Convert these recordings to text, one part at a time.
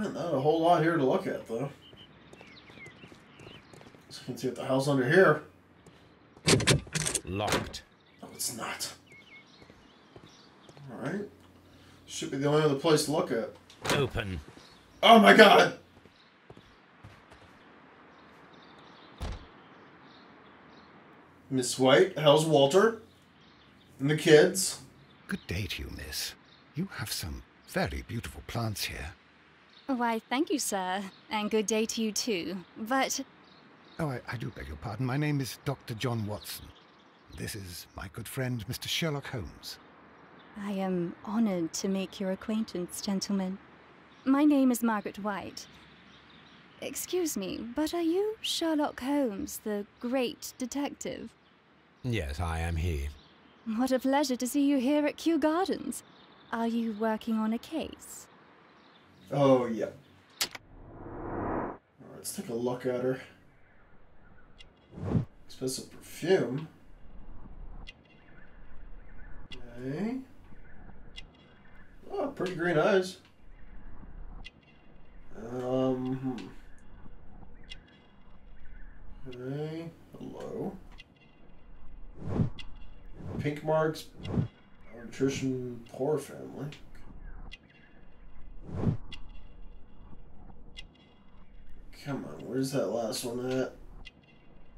Man, not a whole lot here to look at, though. So you can see what the hell's under here. Locked. No, it's not. Alright. Should be the only other place to look at. Open. Oh my god! Miss White, how's Walter? And the kids? Good day to you, miss. You have some very beautiful plants here. Why, thank you, sir. And good day to you, too. But... Oh, I do beg your pardon. My name is Dr. John Watson. This is my good friend, Mr. Sherlock Holmes. I am honored to make your acquaintance, gentlemen. My name is Margaret White. Excuse me, but are you Sherlock Holmes, the great detective? Yes, I am he. What a pleasure to see you here at Kew Gardens. Are you working on a case? Oh, yeah. Alright, let's take a look at her. Expensive perfume. Okay. Oh, pretty green eyes. Okay. Hello. Pink marks. Nutrition, poor family. Come on, where's that last one at?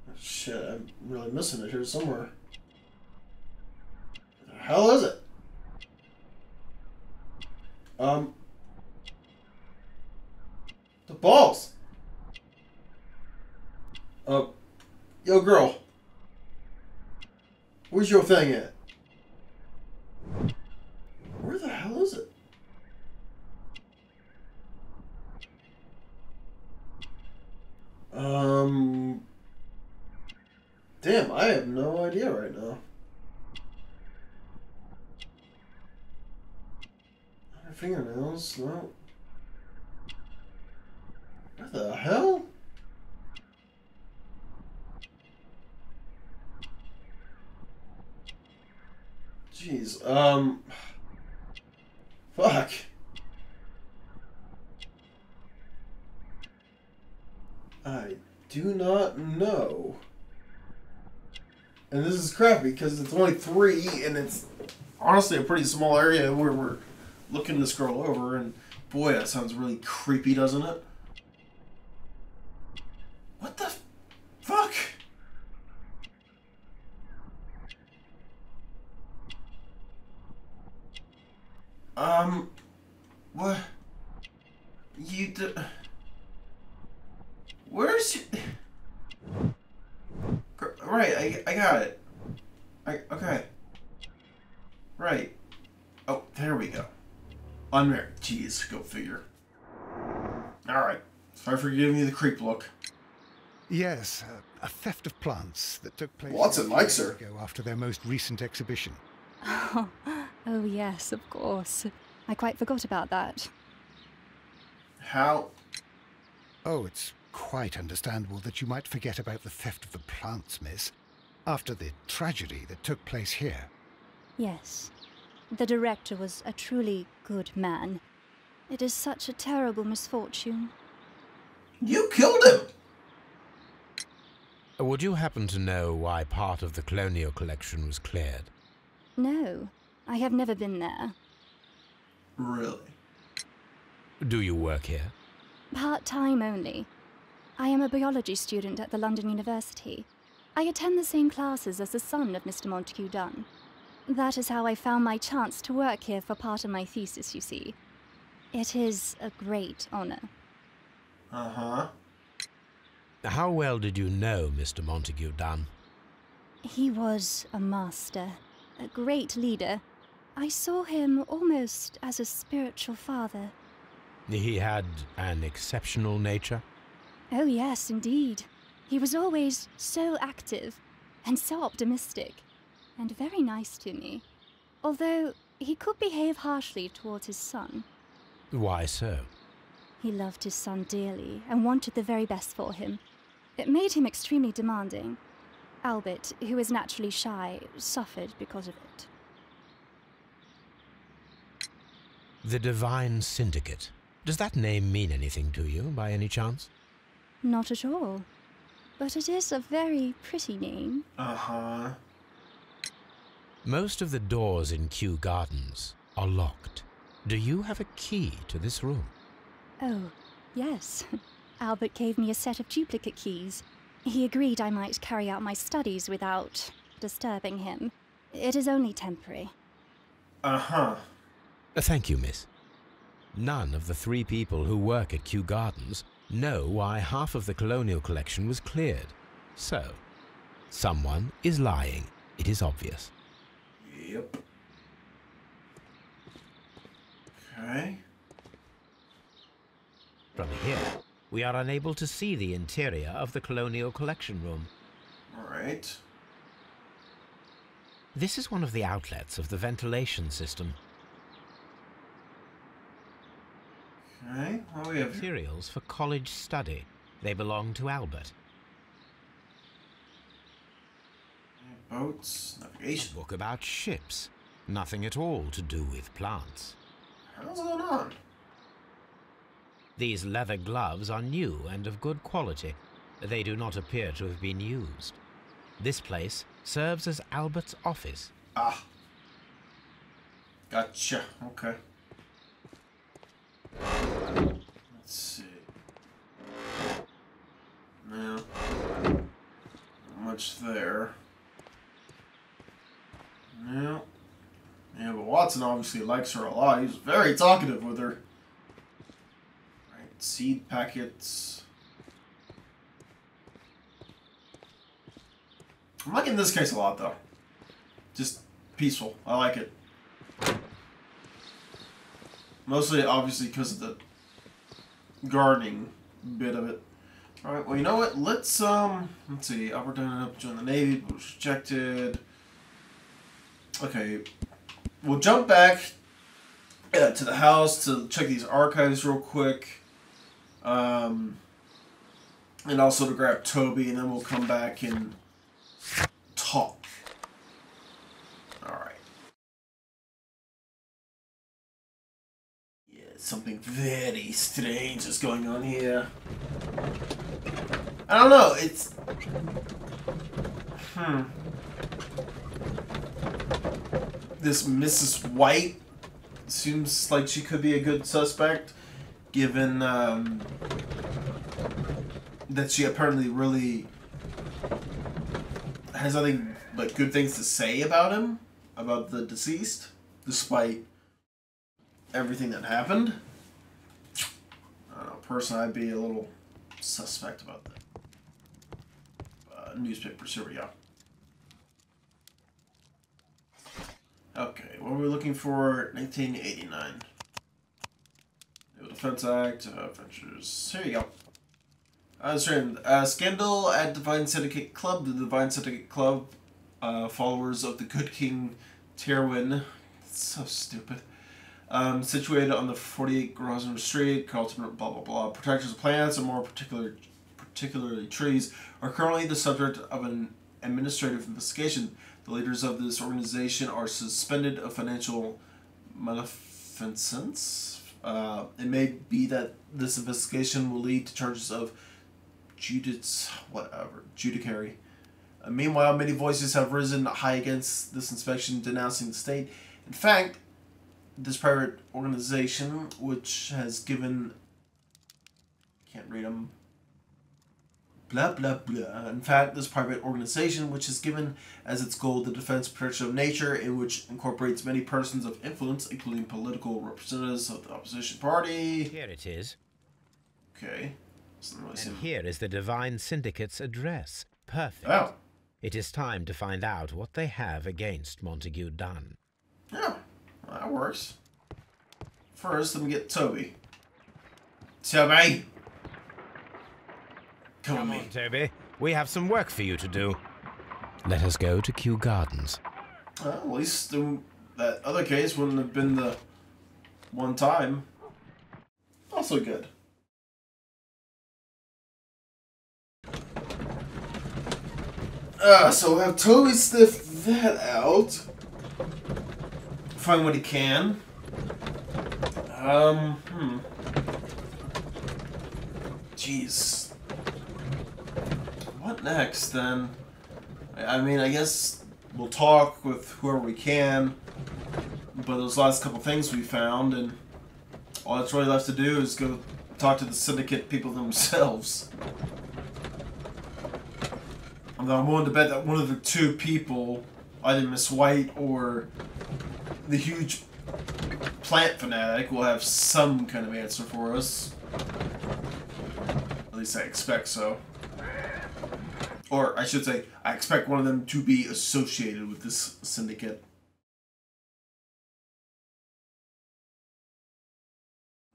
Oh, shit, I'm really missing it here somewhere. What the hell is it? The balls! Yo girl. Where's your thing at? Where the hell is it? Damn, I have no idea right now. Not her fingernails, no. What the hell? Jeez, fuck. I do not know. And this is crappy because it's only 3 and it's honestly a pretty small area where we're looking to scroll over, and boy, that sounds really creepy, doesn't it? What the fuck? What? You do... Where's your... Right, I got it. Okay. Right. Oh, there we go. Unmarried. Jeez, go figure. Alright. Sorry for giving you the creep look. Yes, a theft of plants that took place Watson likes her. ago after their most recent exhibition. Oh, yes, of course. I quite forgot about that. How? Oh, it's quite understandable that you might forget about the theft of the plants, miss, after the tragedy that took place here. Yes. The director was a truly good man. It is such a terrible misfortune. You killed him! Would you happen to know why part of the colonial collection was cleared? No, I have never been there. Really? Do you work here? Part-time only. I am a biology student at the London University. I attend the same classes as the son of Mr. Montague Dunn. That is how I found my chance to work here for part of my thesis, you see. It is a great honor. Uh-huh. How well did you know Mr. Montague Dunn? He was a master, a great leader. I saw him almost as a spiritual father. He had an exceptional nature? Oh yes, indeed. He was always so active and so optimistic and very nice to me. Although he could behave harshly towards his son. Why so? He loved his son dearly and wanted the very best for him. It made him extremely demanding. Albert, who is naturally shy, suffered because of it. The Divine Syndicate. Does that name mean anything to you, by any chance? Not at all. But it is a very pretty name. Uh-huh. Most of the doors in Kew Gardens are locked. Do you have a key to this room? Oh, yes. Albert gave me a set of duplicate keys. He agreed I might carry out my studies without disturbing him. It is only temporary. Uh-huh. Thank you, miss. None of the 3 people who work at Kew Gardens know why half of the colonial collection was cleared. So, someone is lying. It is obvious. Yep. Okay. From here, we are unable to see the interior of the colonial collection room. Alright. This is one of the outlets of the ventilation system. Okay, what do we have here? Materials for college study. They belong to Albert. Boats, navigation. Book about ships. Nothing at all to do with plants. What's going on? These leather gloves are new and of good quality. They do not appear to have been used. This place serves as Albert's office. Ah. Gotcha. Okay. Let's see. No. Not much there. No. Yeah, but Watson obviously likes her a lot. He's very talkative with her. Right, seed packets. I'm liking this case a lot, though. Just peaceful. I like it. Mostly, obviously, because of the gardening bit of it. Alright, well, you know what? Let's see. Albert ended up joining the Navy, but was rejected. Okay. We'll jump back to the house to check these archives real quick. And also to grab Toby, and then we'll come back and talk. Alright. Yeah, something very strange is going on here. I don't know, it's... This Mrs. White seems like she could be a good suspect, given that she apparently really has nothing but good things to say about him, about the deceased, despite everything that happened. I don't know, personally, I'd be a little suspect about that. Newspapers, here we go. Okay, what were we looking for? 1989. Naval Defense Act, Ventures. Here you go. Scandal at Divine Syndicate Club. The Divine Syndicate Club, followers of the Good King Terwin. It's so stupid. Situated on the 48 Grosvenor Street, Carlton, blah blah blah. Protectors of plants, and more particularly trees, are currently the subject of an administrative investigation. The leaders of this organization are suspended of financial malfeasance. It may be that this investigation will lead to charges of judiciary. Meanwhile, many voices have risen high against this inspection, denouncing the state. In fact, this private organization, which has given... can't read them. Blah, blah, blah. In fact, this private organization, which has given as its goal the defense and protection of nature, in which incorporates many persons of influence, including political representatives of the opposition party. Here it is. Okay. And here is the Divine Syndicate's address. Perfect. Oh. It is time to find out what they have against Montague Dunn. Yeah, well, that works. First, let me get Toby. Toby! Come on, Toby. We have some work for you to do. Let us go to Kew Gardens. Well, at least that other case wouldn't have been the one time. Also good. So we'll have Toby sniff that out. Find what he can. Jeez. What next, then? I mean, I guess we'll talk with whoever we can, but those last couple things we found, and all that's really left to do is go talk to the Syndicate people themselves. Although I'm willing to bet that one of the two people, either Miss White or the huge plant fanatic, will have some kind of answer for us. At least I expect so. Or I should say, I expect one of them to be associated with this syndicate.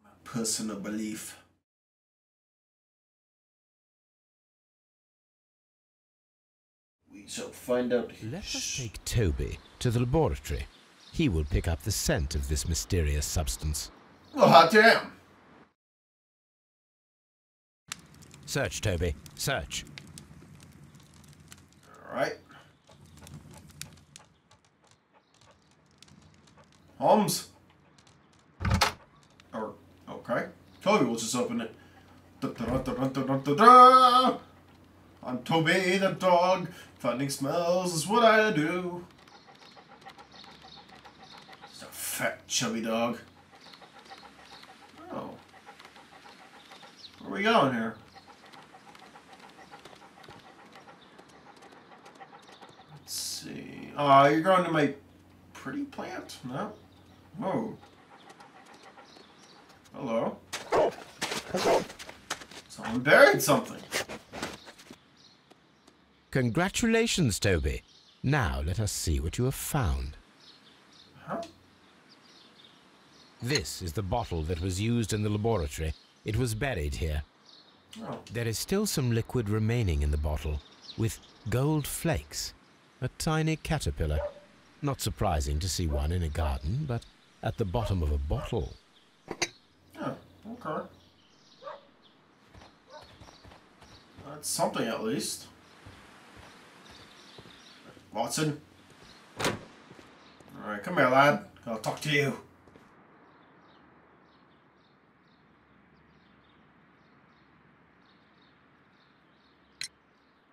My personal belief. We shall find out. Let us take Toby to the laboratory. He will pick up the scent of this mysterious substance. Well, hot damn! Search, Toby. Search. Alright. Holmes. Or, okay. Toby will just open it. I'm Toby the dog. Finding smells is what I do. Just a fat, chubby dog. Oh. Where are we going here? Let's see. You're going to my pretty plant? No? Whoa. Hello? Someone buried something. Congratulations, Toby. Now let us see what you have found. Huh? This is the bottle that was used in the laboratory. It was buried here. Oh. There is still some liquid remaining in the bottle, with gold flakes. A tiny caterpillar. Not surprising to see one in a garden, but at the bottom of a bottle. Oh, okay. That's something at least. Watson. Alright, come here, lad. I'll talk to you.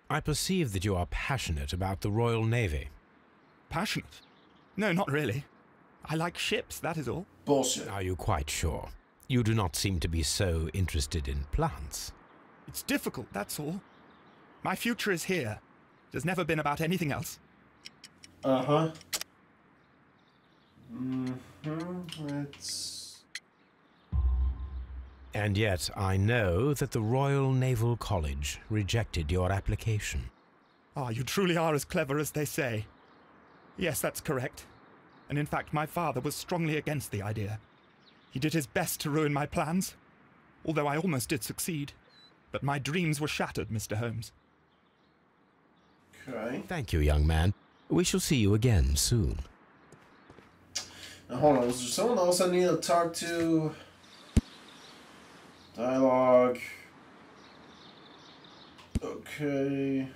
I perceive that you are passionate about the Royal Navy. Passionate? No, not really. I like ships, that is all. Bullshit. Are you quite sure? You do not seem to be so interested in plants. It's difficult, that's all. My future is here. It has never been about anything else. Uh-huh. Let's... And yet I know that the Royal Naval College rejected your application. Ah, you truly are as clever as they say. Yes, that's correct. And in fact, my father was strongly against the idea. He did his best to ruin my plans, although I almost did succeed. But my dreams were shattered, Mr. Holmes. Okay. Thank you, young man. We shall see you again soon. Now, hold on. Is there someone else I need to talk to? Dialogue. Okay.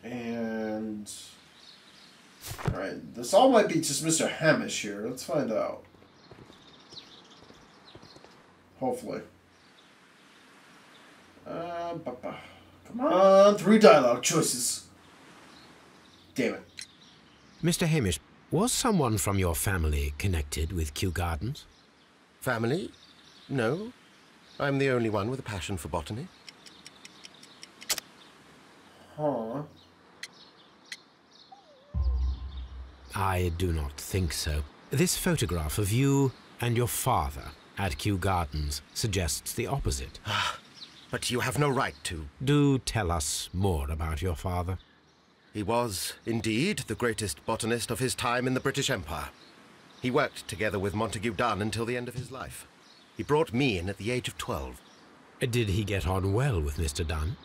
And... Alright, this all might be just Mr. Hamish here. Let's find out. Hopefully. Come on, 3 dialogue choices. Damn it. Mr. Hamish, was someone from your family connected with Kew Gardens? Family? No. I'm the only one with a passion for botany. Huh. I do not think so. This photograph of you and your father at Kew Gardens suggests the opposite. But you have no right to. Do tell us more about your father. He was, indeed, the greatest botanist of his time in the British Empire. He worked together with Montague Dunn until the end of his life. He brought me in at the age of 12. Did he get on well with Mr. Dunn?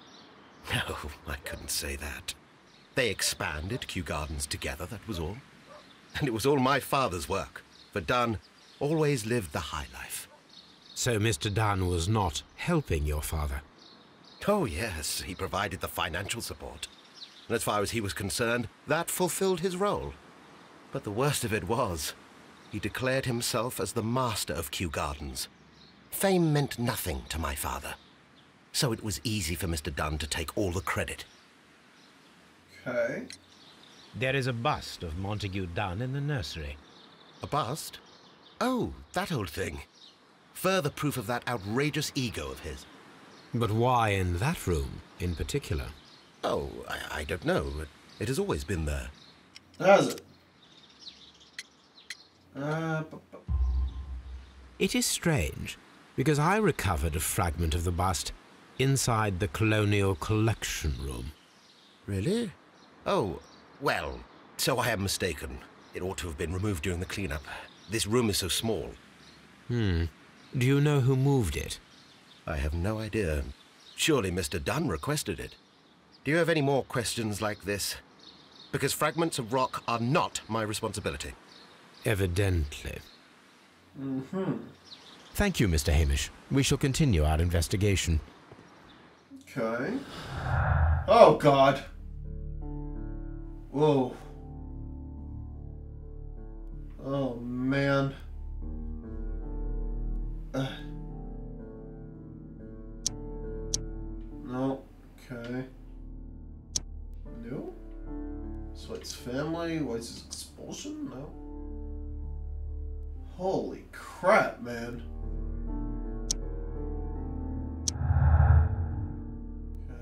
No, I couldn't say that. They expanded Kew Gardens together, that was all. And it was all my father's work, for Dunn always lived the high life. So Mr. Dunn was not helping your father? Oh, yes, he provided the financial support. And as far as he was concerned, that fulfilled his role. But the worst of it was, He declared himself as the master of Kew Gardens. Fame meant nothing to my father, so it was easy for Mr. Dunn to take all the credit. Okay. There is a bust of Montague Dunn in the nursery. A bust? Oh, that old thing. Further proof of that outrageous ego of his. But why in that room in particular? Oh, I don't know. It has always been there. Has it? It is strange, because I recovered a fragment of the bust inside the Colonial Collection Room. Really? Oh, well, so I am mistaken. It ought to have been removed during the cleanup. This room is so small. Do you know who moved it? I have no idea. Surely Mr. Dunn requested it. Do you have any more questions like this? Because fragments of rock are not my responsibility. Evidently. Thank you, Mr. Hamish. We shall continue our investigation. Okay. Oh, God. Whoa. Oh, man. No. Okay. No? So it's family? What's his expulsion? No. Holy crap, man.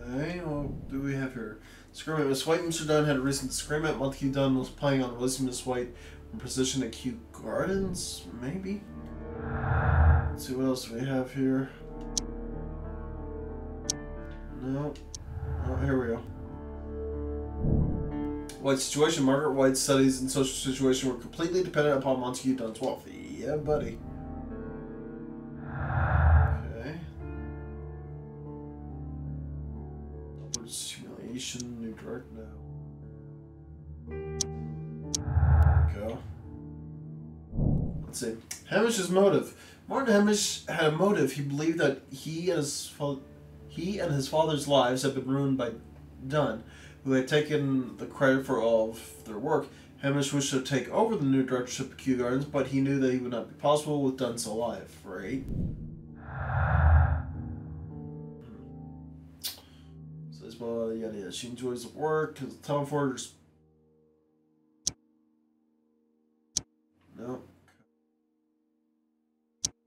Okay, what do we have here? Disagreement. Miss White and Mr. Dunn had a recent disagreement. Montague Dunn was planning on releasing Miss White from position at Kew Gardens? Maybe? Let's see what else we have here. No. Oh, here we go. White's situation. Margaret White's studies and social situation were completely dependent upon Montague Dunn's wealth. Yeah, buddy. Okay. Upwards humiliation, new direct now. There we go. Let's see. Hamish's motive. Martin Hamish had a motive. He believed that he and his father's lives had been ruined by Dunn, who had taken the credit for all of their work. Hamish wished to take over the new directorship of Kew Gardens, but he knew that he would not be possible with Dunn still alive, right? Says, well, yada yada. She enjoys the work. His town forgers. No.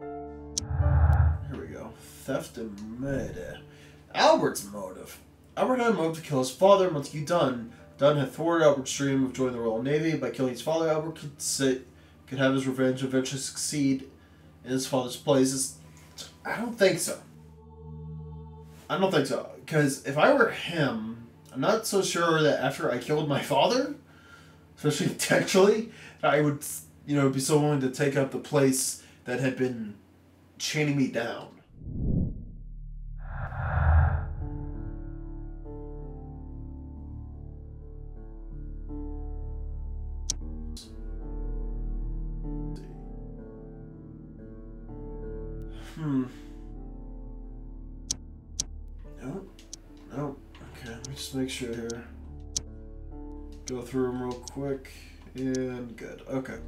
Here we go. Theft and murder. Albert's motive. Albert had a motive to kill his father, Montague Dunn. Dunn had thwarted Albert's dream of joining the Royal Navy. By killing his father, Albert could have his revenge and eventually succeed in his father's place. I don't think so. I don't think so. Because if I were him, I'm not so sure that after I killed my father, especially intentionally, I would, be so willing to take up the place that had been chaining me down. Nope. Okay, let me just make sure here. Go through them real quick. And good. Okay.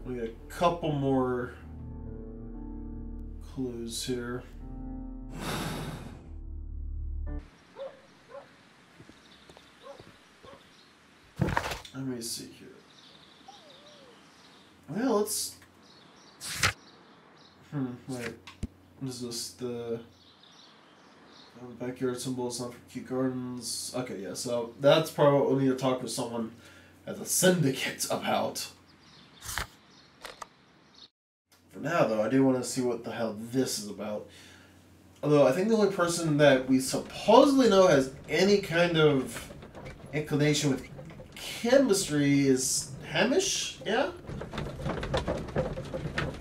We got a couple more clues here. Let me see here. Well, let's... wait. Is this the... backyard symbols not for Kew Gardens? Okay, yeah, so that's probably what we need to talk with someone at the Syndicate about. For now, though, I do want to see what the hell this is about. Although, I think the only person that we supposedly know has any kind of inclination with chemistry is Hamish, yeah?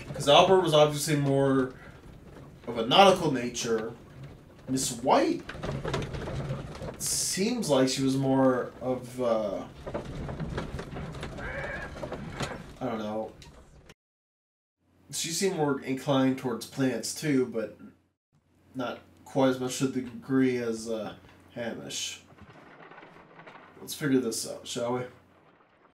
Because Albert was obviously more of a nautical nature. Miss White seems like she was more of, I don't know. She seemed more inclined towards plants too, but not quite as much to the degree as Hamish. Let's figure this out, shall we?